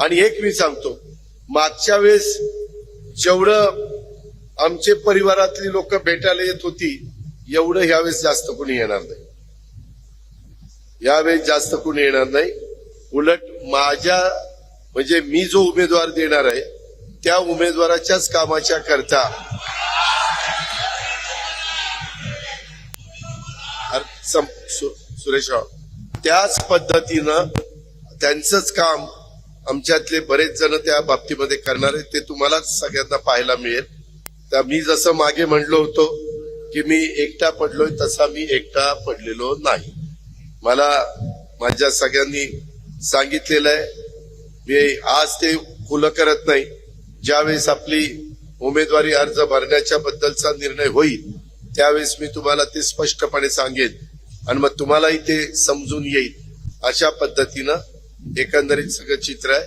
आणि एक मी सांगतो, मागच्या वेळेस जेवढं आमचे परिवारातली लोक भेटायला येत होती एवढं यावेळेस जास्त कोणी येणार नाही. यावेळेस जास्त कोणी येणार नाही. उलट माझ्या म्हणजे मी जो उमेदवार देणार आहे त्या उमेदवाराच्याच कामाच्या करता सुरेश राव त्याच पद्धतीनं त्यांचंच काम आमच्यातले बरेच जण त्या बाबतीमध्ये करणार आहेत. ते तुम्हाला सगळ्यांना पाहायला मिळेल. तर मी जसं मागे म्हणलो होतो की मी एकटा पडलोय तसा मी एकटा पडलेलो नाही. मला माझ्या सगळ्यांनी सांगितलेलं आहे. मी आज ते खुलं करत नाही. ज्यावेळेस आपली उमेदवारी अर्ज भरण्याच्या बद्दलचा निर्णय होईल त्यावेळेस मी तुम्हाला ते स्पष्टपणे सांगेन आणि मग तुम्हालाही ते समजून येईल. अशा पद्धतीनं एकंदरीत सगळं चित्र आहे.